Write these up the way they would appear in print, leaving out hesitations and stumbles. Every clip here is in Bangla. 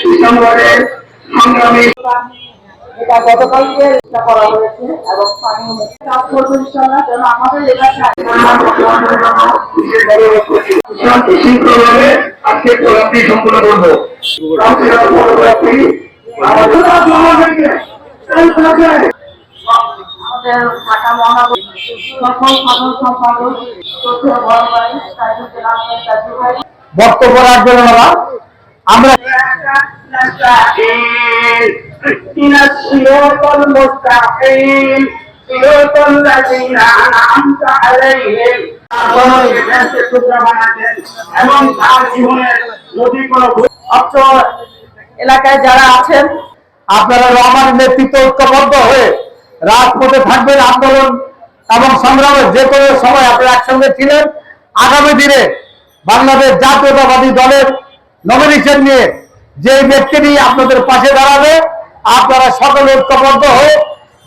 ডিসেম্বরের সংগ্রামী এটা গতকালকে চেষ্টা করা হয়েছে এবং স্থানীয় কাজ করবো ইনশাআল্লাহ যেন আমাদের এলাকায় শৃঙ্খলভাবে আজকে প্রোগ্রামটি সম্পূর্ণ করবো। আমাদের ঢাকা মহানগর সকল সাধারণ সম্পাদক বক্তব্য রাখবেন ওনারা। আমরা এবং তার জীবনের যদি কোনো এলাকায় যারা আছেন আপনারা রহমানের নেতৃত্ব ঐক্যবদ্ধ হয়ে রাজপথে থাকবেন। আন্দোলন এবং সংগ্রামের যে কোনো সময় আপনারা একসঙ্গে ছিলেন। আগামী দিনে বাংলাদেশ জাতীয়তাবাদী দলের নমিনেশন নিয়ে যে ব্যক্তিটি আপনাদের পাশে দাঁড়াবে আপনারা সকলে ঐক্যবদ্ধ হয়ে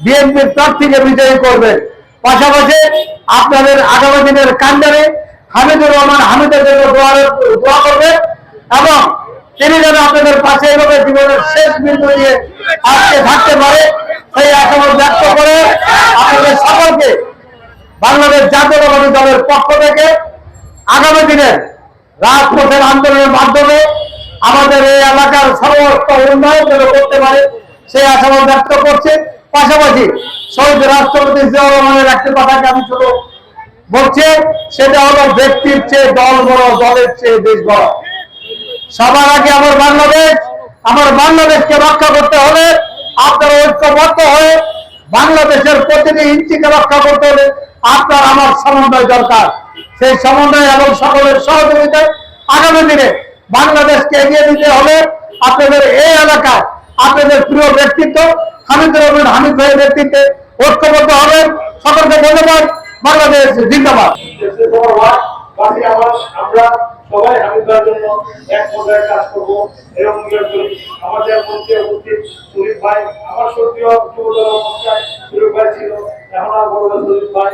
বিএনপির প্রার্থীকে বিজয়ী করবেন। পাশাপাশি আপনাদের আগামী দিনের কান্ডারে হামিদুর রহমান হামিদের জন্য দোয়া করবেন এবং তিনি যেন আপনাদের পাশে এভাবে জীবনের শেষ বিন্দু দিয়ে আজকে থাকতে পারে সেই আশাবাদ ব্যক্ত করে আপনাদের সকলকে বাংলাদেশ জাতীয়তাবাদী দলের পক্ষ থেকে আগামী দিনের রাজপথের আন্দোলনের মাধ্যমে আমাদের এই এলাকার সমস্ত উন্নয়ন যেন করতে পারে সেই আশাবাদ ব্যক্ত করছে। পাশাপাশি শহীদ রাষ্ট্রপতি জিয়াউর রহমানের একটি কথাকে আমি ছোট বলছি, সেটা হলো ব্যক্তির চেয়ে দল বড়, দলের চেয়ে দেশ বড়। সবার আগে আমার বাংলাদেশকে রক্ষা করতে হলে আপনারা ঐক্যবদ্ধ হয়ে বাংলাদেশের প্রতিটি ইঞ্চিকে রক্ষা করতে হলে আপনার আমার সমন্বয় দরকার। সেই সমন্বয় এবং সকলের সহযোগিতায় আগামী দিনে বাংলাদেশকে এগিয়ে দিতে হলে আপনাদের এই এলাকায় আপনাদের প্রিয় ব্যক্তিত্ব হামিদুর রহমান হামিদ ভাইয়ের নেতৃত্বে ঐক্যবদ্ধ হবেন। সকলকে ধন্যবাদ। বাংলাদেশ জিন্দাবাদ। আমরা সবাই হামিদার জন্য এক পর্যায়ে কাজ করবো এরকম আমাদের মধ্যে উপস্থিত শরীফ ভাই, আমার সত্যিও যুবদল অবস্থায় শরীফ ভাই ছিল, এখন আর বড় ভাই শরীফ ভাই,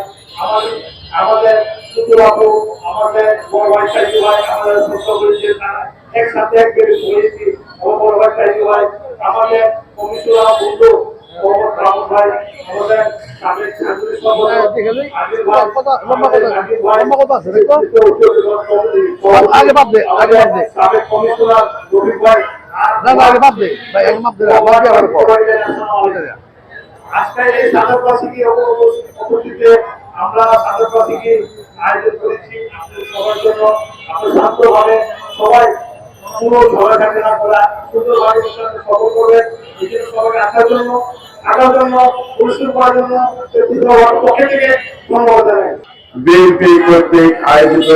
আমাদের ছোট বাবু, আমাদের বড় ভাই সাইজু ভাই, আমাদের ছোট করেছে একসাথে এক বেড়ে হয়েছি, আমার বড় ভাই সাইজু ভাই, আমাদের কমিশনার বন্ধু ভাই, আমাদের সাবেক সাবেক কমিশনার রফিক ভাই, আজকে এই সাধারণবাসীকে উপস্থিতিতে আমরা সাধারণবাসীকে আয়োজন করেছি আপনাদের সবার জন্য। আপনার শান্তভাবে সবাই কোনো ঝগড়া ঝামেলা না করা সুন্দরভাবে সফল করবেন। এই জন্য সবাইকে আসার জন্য আগার জন্য পরিশ্রম করার জন্য পক্ষে থেকে ধন্যবাদ জানাই। বিএনপি কর্তৃক আয়োজিত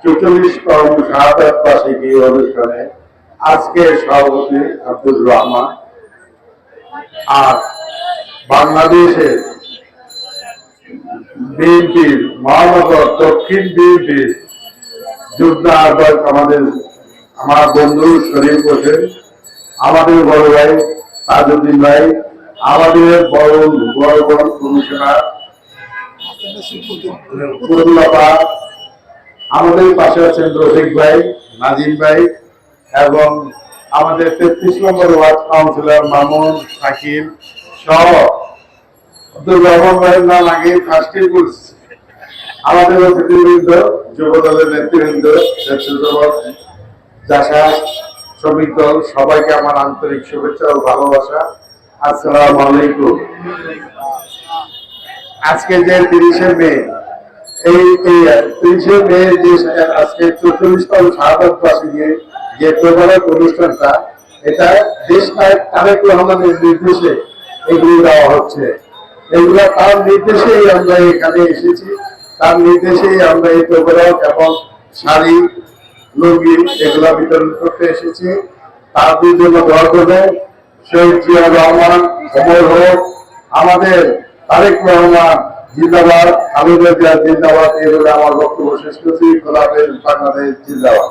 ৪৪তম শাহাদাত বার্ষিকী অনুষ্ঠানে আজকে সভাপতি আব্দুর রহমান আর বাংলাদেশের বিএনপির মহানগর দক্ষিণ বিএনপির যুগ্ম আহ্বায়ক আমার বন্ধু শরীফ হোসেন, আমাদের বড় ভাই তাজউদ্দিন ভাই, আমাদের বড় কমিশনার আমাদের পাশে আছেন রফিক ভাই, নাজিম ভাই এবং আমাদের ৩৩ নম্বর ওয়ার্ড কাউন্সিলর মামুন শাকিল সহ আব্দুর রহমান ভাইয়ের নাম আগে ফার্স্টে করছে। আমাদের অতিথিবৃন্দ, যুব দলের নেতৃবৃন্দ, স্বেচ্ছাসেবক, জাসা, শ্রমিক দল, সবাইকে আমার আন্তরিক শুভেচ্ছা ও ভালোবাসা। আসসালামু আলাইকুম। আজকে যে ৩০শে মে, এই ৩০শে মে যে আজকে ৪৪তম শাহাদাত বার্ষিকী যে প্রধান অনুষ্ঠানটা, এটা দেশ নায়ক তারেক রহমানের নির্দেশে এগুলি দেওয়া হচ্ছে। এগুলো তার নির্দেশেই আমরা এখানে এসেছি, তার নির্দেশেই আমরা এই প্রোগ্রাম এবং শাড়ি লুঙ্গি এগুলা বিতরণ করতে এসেছি। তার জন্য দোয়া করবেন। শহীদ জিয়াউর রহমান অমর হোক, আমাদের তারেক রহমান জিন্দাবাদ, খালেদা জিয়া জিন্দাবাদ। এই বলে আমার বক্তব্য শেষ করছি। খোলাফেজ বাংলাদেশ জিন্দাবাদ।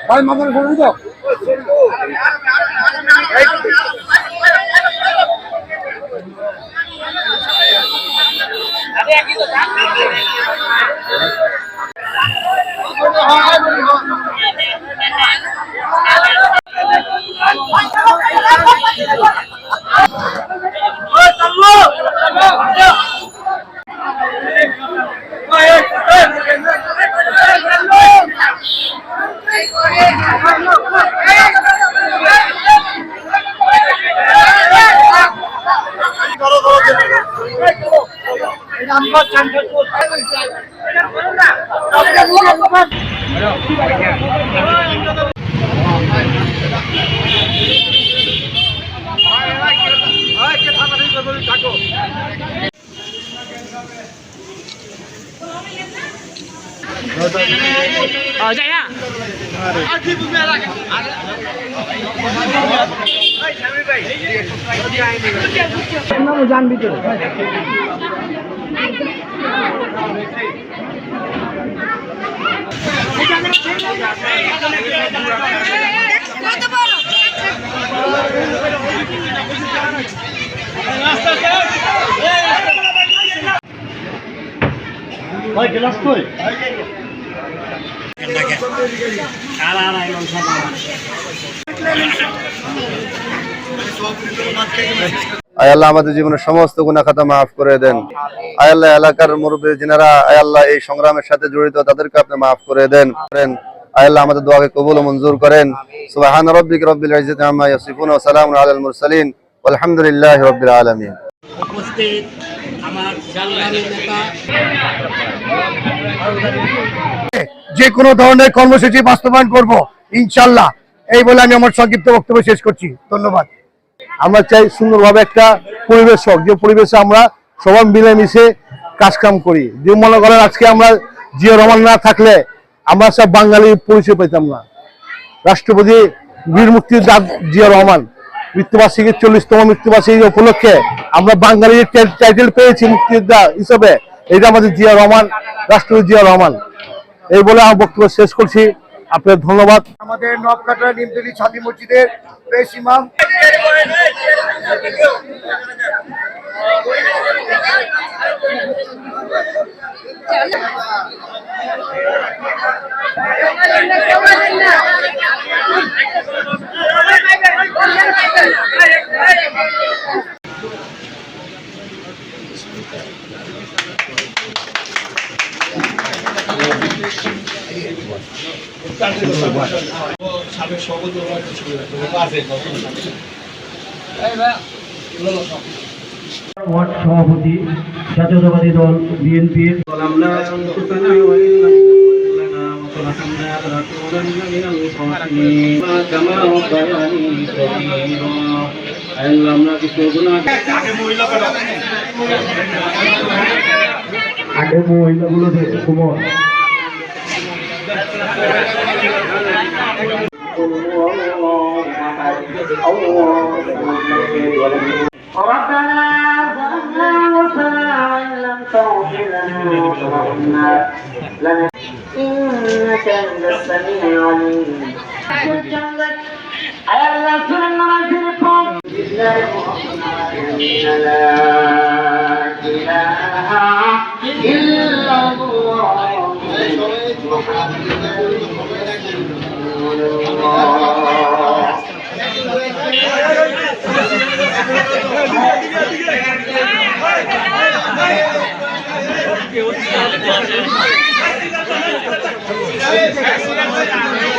ভাই মাথার ঘুরে তো যান ভিতরে ভাই গ্লাস কই আয় আল্লাহ আমাদের জীবনের সমস্ত গুনাহ খাতা মাফ করে দেন। আয় আল্লাহ এলাকার মুরব্বী যিনারা আয় আল্লাহ এই সংগ্রামের সাথে জড়িত তাদেরকে আপনি মাফ করে দেন। আয় আল্লাহ আমাদের দোয়াকে কবুল ও মঞ্জুর করেন। সুবহান রাব্বিকা রাব্বিল ইজ্জাতি আম্মা ইয়াসিফুন ওয়া সালামুন আলাল মুরসালিন ওয়ালহামদুলিল্লাহি রাব্বিল আলামিন। উপস্থিত আমার সংগ্রামী নেতা যে কোনো ধরনের কর্মসূচি বাস্তবায়ন করব ইনশাআল্লাহ, এই বলে আমি আমার সংক্ষিপ্ত বক্তব্য শেষ করছি। ধন্যবাদ। আমরা চাই সুন্দরভাবে একটা পরিবেশ হোক, যে পরিবেশে আমরা সবাই মিলেমিশে কাজকাম করি। যে মনে করেন আজকে আমরা জিয়া রহমান না থাকলে আমরা সব বাঙালির পরিচয় পেতাম না। রাষ্ট্রপতি বীর মুক্তিযোদ্ধা জিয়া রহমান মৃত্যুবার্ষিকী 40তম মৃত্যুবার্ষিকী উপলক্ষে আমরা বাঙালির টাইটেল পেয়েছি মুক্তিযোদ্ধা হিসেবে। এটা আমাদের জিয়া রহমান, রাষ্ট্রপতি জিয়া রহমান। এই বলে আমার বক্তব্য শেষ করছি। আপনার ধন্যবাদ। আমাদের নবকাটা নিমতলী ছাতি মসজিদের পেশ ইমাম সাবেক সভাপতি ওয়ার্ড সভাপতি জাতীয়তাবাদী দল বিএনপির আগে মহিলাগুলো দেখে কুমার ربنا ظلمنا أنفسنا وإن لم تغفر لنا وترحمنا إنك أنت السميع العليم. على رسول الله لا إله إلا الله محمد رسول الله. Hey,